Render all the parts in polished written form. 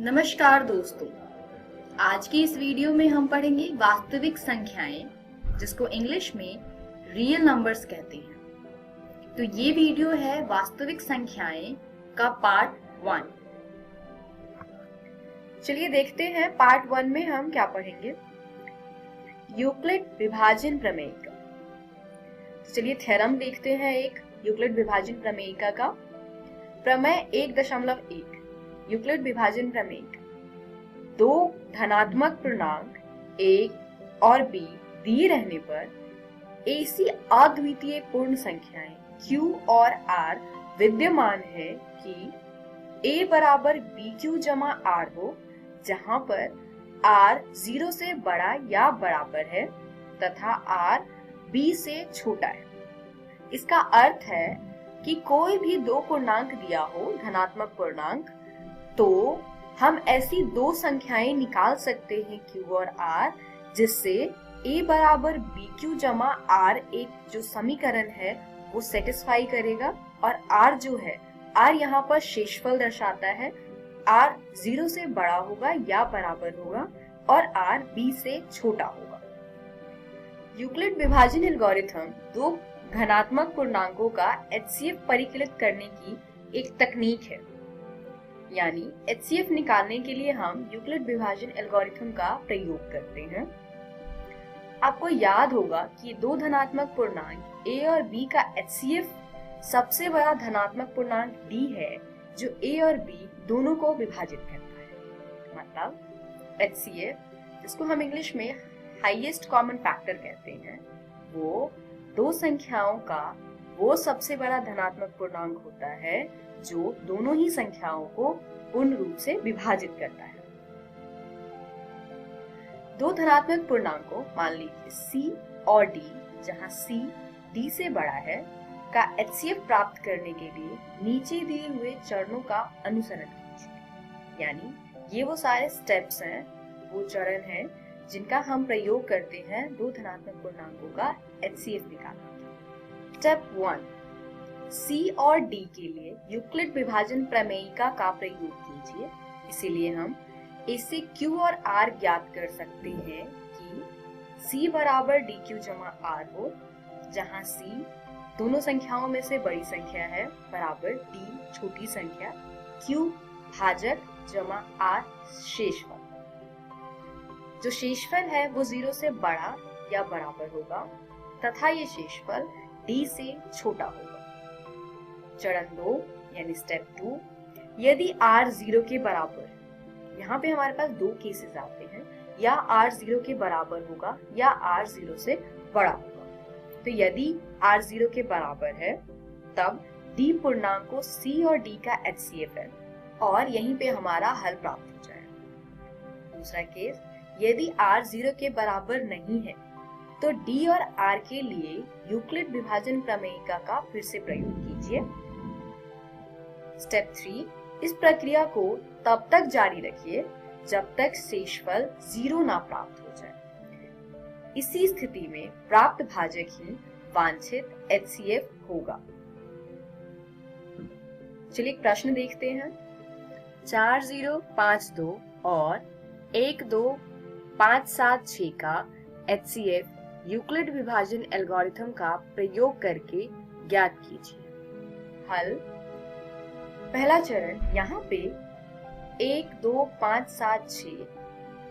नमस्कार दोस्तों, आज की इस वीडियो में हम पढ़ेंगे वास्तविक संख्याएं, जिसको इंग्लिश में रियल नंबर्स कहते हैं। तो ये वीडियो है वास्तविक संख्याएं का पार्ट 1। चलिए देखते हैं पार्ट 1 में हम क्या पढ़ेंगे। यूक्लिड विभाजन प्रमेयिका। चलिए थ्योरम देखते हैं एक यूक्लिड विभाजन प्रमेयिका का। प्रमेय 1.1 यूक्लिड विभाजन प्रमेयिका। दो धनात्मक पूर्णांक a और b दिए रहने पर ऐसी अद्वितीय पूर्ण संख्याएं q और r विद्यमान है कि a बराबर bq जमा r हो, जहां पर r 0 से बड़ा या बराबर है तथा r b से छोटा है। इसका अर्थ है कि कोई भी दो पूर्णांक दिया हो, धनात्मक पूर्णांक, तो हम ऐसी दो संख्याएं निकाल सकते हैं q और r, जिससे a बराबर bq जमा r एक जो समीकरण है वो सेटिस्फाई करेगा। और r जो है, r यहाँ पर शेषफल दर्शाता है। r 0 से बड़ा होगा या बराबर होगा और r b से छोटा होगा। यूक्लिड विभाजन एल्गोरिथम दो धनात्मक पूर्णांकों का HCF परिकलित करने की एक तकनीक है। यानी HCF निकालने के लिए हम यूक्लिड विभाजन एल्गोरिथम का प्रयोग करते हैं। आपको याद होगा कि दो धनात्मक पूर्णांक a और b का HCF सबसे बड़ा धनात्मक पूर्णांक d है, जो a और b दोनों को विभाजित करता है। मतलब HCF, जिसको हम इंग्लिश में हाईएस्ट कॉमन फैक्टर कहते हैं, वो दो संख्याओं का वो सबसे बड़ा धनात्मक पूर्णांक होता है जो दोनों ही संख्याओं को पूर्ण रूप से विभाजित करता है। दो धनात्मक पूर्णांकों, मान लीजिए c और d, जहां c d से बड़ा है, का HCF प्राप्त करने के लिए नीचे दिए हुए चरणों का अनुसरण कीजिए। यानी ये वो सारे स्टेप्स हैं, वो चरण हैं जिनका हम प्रयोग करते हैं दो धनात्मक पूर्णांकों का HCF निकालने के लिए। स्टेप 1, c और d के लिए यूक्लिड विभाजन प्रमेयिका का प्रयोग कीजिए। इसीलिए हम इससे q और r ज्ञात कर सकते हैं कि c बराबर dq जमा r हो, जहां c दोनों संख्याओं में से बड़ी संख्या है, बराबर d छोटी संख्या, q भाजक जमा r शेषफल। जो शेषफल है वो 0 से बड़ा या बराबर होगा तथा ये शेषफल d से छोटा होगा। चरण 2 यानी स्टेप 2, यदि r 0 के बराबर, यहाँ पे हमारे पास दो केसेस आते हैं, या r 0 के बराबर होगा या r 0 से बड़ा होगा। तो यदि r 0 के बराबर है तब d पूर्णांकों c और d का HCF है और यहीं पे हमारा हल प्राप्त हो जाएगा। दूसरा केस, यदि r 0 के बराबर नहीं है तो d और r के लिए यूक्लिड विभाजन प्रमेयिका का फिर से प्रयोग कीजिए। स्टेप 3, इस प्रक्रिया को तब तक जारी रखिए जब तक शेषफल 0 ना प्राप्त हो जाए। इसी स्थिति में प्राप्त भाजक ही वांछित HCF होगा। चलिए एक प्रश्न देखते हैं। 4052 और 12576 का HCF यूक्लिड विभाजन एल्गोरिथम का प्रयोग करके ज्ञात कीजिए। हल, पहला चरण, यहाँ पे 12576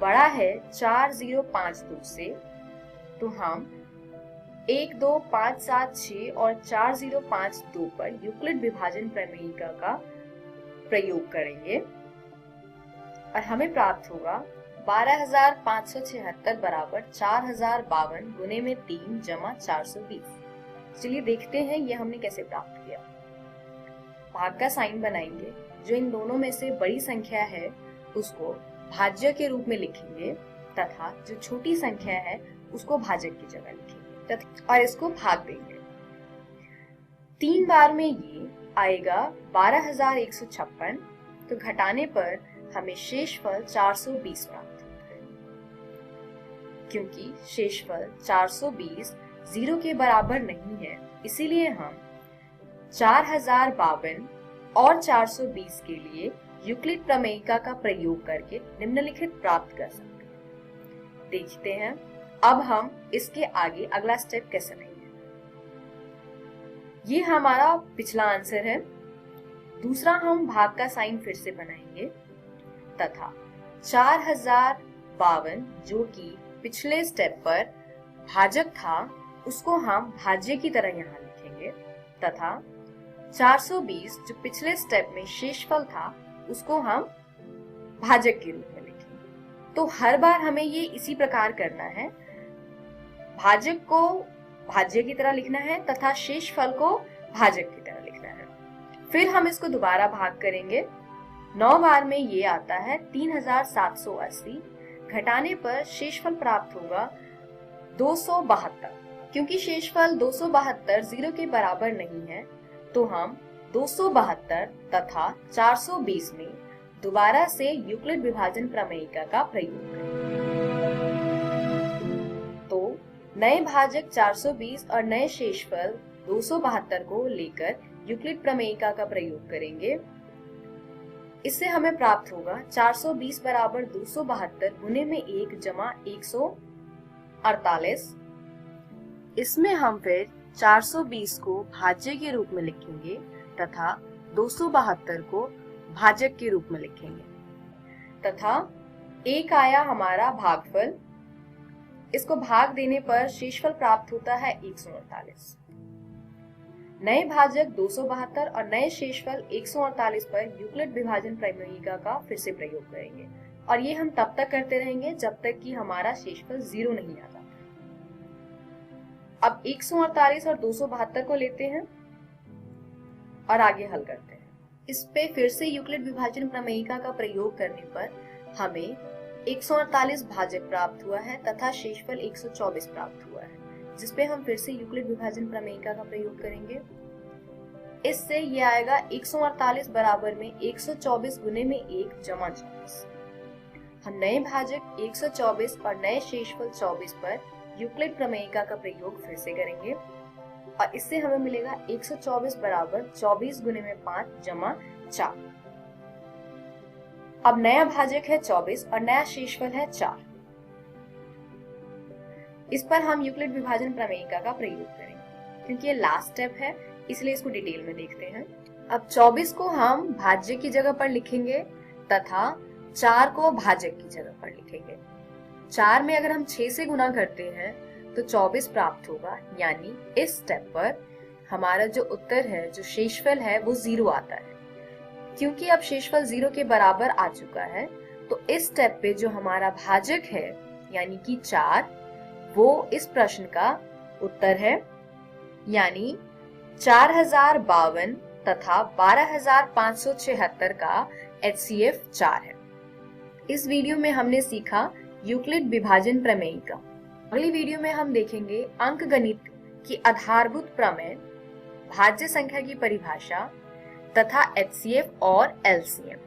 बड़ा है 4052 से, तो हम 12576 और 4052 पर यूक्लिड विभाजन प्रमेयिका का प्रयोग करेंगे और हमें प्राप्त होगा 12576 बराबर 4052 गुने में 3 जमा 420। चलिए देखते हैं ये हमने कैसे प्राप्त किया। भाग का साइन बनाएंगे। जो इन दोनों में से बड़ी संख्या है उसको भाज्य के रूप में लिखेंगे तथा जो छोटी संख्या है उसको भाजक की जगह लिखेंगे और इसको भाग देंगे। 3 बार में ये आएगा 12156, तो घटाने पर हमें शेषफल 420 प्राप्त होता है। क्योंकि शेषफल 420 0 के बराबर नहीं है, इसीलिए हम 4052 और 420 के लिए यूक्लिड प्रमेयिका का प्रयोग करके निम्नलिखित प्राप्त कर सकते हैं। देखते हैं अब हम इसके आगे अगला स्टेप कैसे लेंगे। ये हमारा पिछला आंसर है। दूसरा हम भाग का साइन फिर से बनाएंगे तथा 4052 जो कि पिछले स्टेप पर भाजक था उसको हम भाज्य की तरह यहाँ लिखेंगे तथा 420 जो पिछले स्टेप में शेषफल था उसको हम भाजक के रूप में लिखेंगे। तो हर बार हमें ये इसी प्रकार करना है, भाजक को भाज्य की तरह लिखना है तथा शेषफल को भाजक की तरह लिखना है। फिर हम इसको दोबारा भाग करेंगे। 9 बार में ये आता है 3780, घटाने पर शेषफल प्राप्त होगा 272। क्योंकि शेषफल 272 0 के बराबर नहीं है तो हम 272 तथा 420 में दोबारा से यूक्लिड विभाजन प्रमेयिका का प्रयोग करेंगे। तो नए भाजक 420 और नए शेषफल 272 को लेकर यूक्लिड प्रमेयिका का प्रयोग करेंगे। इससे हमें प्राप्त होगा 420 बराबर 272 गुने में 1 जमा 148। इसमें हम फिर 420 को भाज्य के रूप में लिखेंगे तथा 272 को भाजक के रूप में लिखेंगे तथा एक आया हमारा भागफल। इसको भाग देने पर शेषफल प्राप्त होता है 148। नए भाजक 272 और नए शेषफल 148 पर यूक्लिड विभाजन प्रमेयिका का फिर से प्रयोग करेंगे और ये हम तब तक करते रहेंगे जब तक कि हमारा शेषफल 0 नहीं आता। अब 148 और 272 को लेते हैं और आगे हल करते हैं। इस पे फिर से यूक्लिड विभाजन प्रमेयिका का प्रयोग करने पर हमें 148 भाजक प्राप्त हुआ है तथा शेषफल 124 प्राप्त हुआ है, जिसपे हम फिर से यूक्लिड विभाजन प्रमेयिका का प्रयोग करेंगे। इससे ये आएगा 148 बराबर में 124 गुने में 1 जमा 24। हम नए भाजक 124 और नए शेषफल 24 पर यूक्लिड प्रमेयिका का प्रयोग फिर से करेंगे और इससे हमें मिलेगा 124 बराबर 24 गुने में 5 जमा 4। अब नया भाजक है 24 और नया शेषफल है 4। इस पर हम यूक्लिड विभाजन प्रमेयिका का प्रयोग करेंगे। क्योंकि ये लास्ट स्टेप है इसलिए इसको डिटेल में देखते हैं। अब 24 को हम भाज्य की जगह पर लिखेंगे तथा 4 को भाजक की जगह पर लिखेंगे। 4 में अगर हम 6 से गुना करते हैं तो 24 प्राप्त होगा, यानी इस स्टेप पर हमारा जो उत्तर है, जो शेषफल है वो 0 आता है। क्योंकि अब शेषफल 0 के बराबर आ चुका है तो इस स्टेप पे जो हमारा भाजक है यानी कि 4 वो इस प्रश्न का उत्तर है, यानी 4052 तथा 12576 का HCF 4 है। इस वीडियो में हमने सीखा यूक्लिड विभाजन प्रमेयिका। अगली वीडियो में हम देखेंगे अंकगणित की आधारभूत प्रमेय, भाज्य संख्या की परिभाषा तथा HCF और LCM।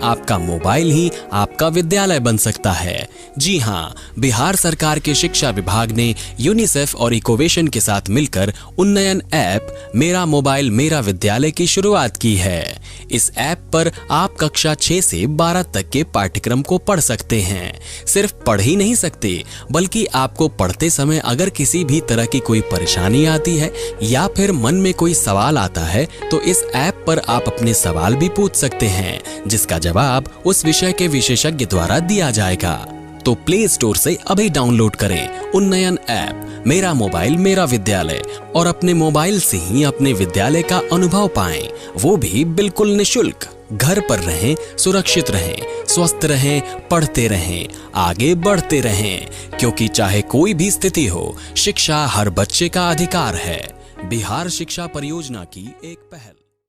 आपका मोबाइल ही आपका विद्यालय बन सकता है। जी हाँ, बिहार सरकार के शिक्षा विभाग ने यूनिसेफ और इकोवेशन के साथ मिलकर उन्नयन ऐप मेरा मोबाइल मेरा विद्यालय की शुरुआत की है। इस ऐप पर आप कक्षा 6 से 12 तक के पाठ्यक्रम को पढ़ सकते हैं। सिर्फ पढ़ ही नहीं सकते, बल्कि आपको पढ़ते समय अगर किसी भी तरह की कोई परेशानी आती है या फिर मन में कोई सवाल आता है तो इस ऐप पर आप अपने सवाल भी पूछ सकते हैं, जिसका जवाब उस विषय के विशेषज्ञ द्वारा दिया जाएगा। तो प्ले स्टोर से अभी डाउनलोड करें उन्नयन ऐप मेरा मोबाइल मेरा विद्यालय और अपने मोबाइल से ही अपने विद्यालय का अनुभव पाएं, वो भी बिल्कुल निशुल्क। घर पर रहें, सुरक्षित रहें, स्वस्थ रहें, पढ़ते रहें, आगे बढ़ते रहें, क्योंकि चाहे कोई भी स्थिति हो, शिक्षा हर बच्चे का अधिकार है। बिहार शिक्षा परियोजना की एक पहल।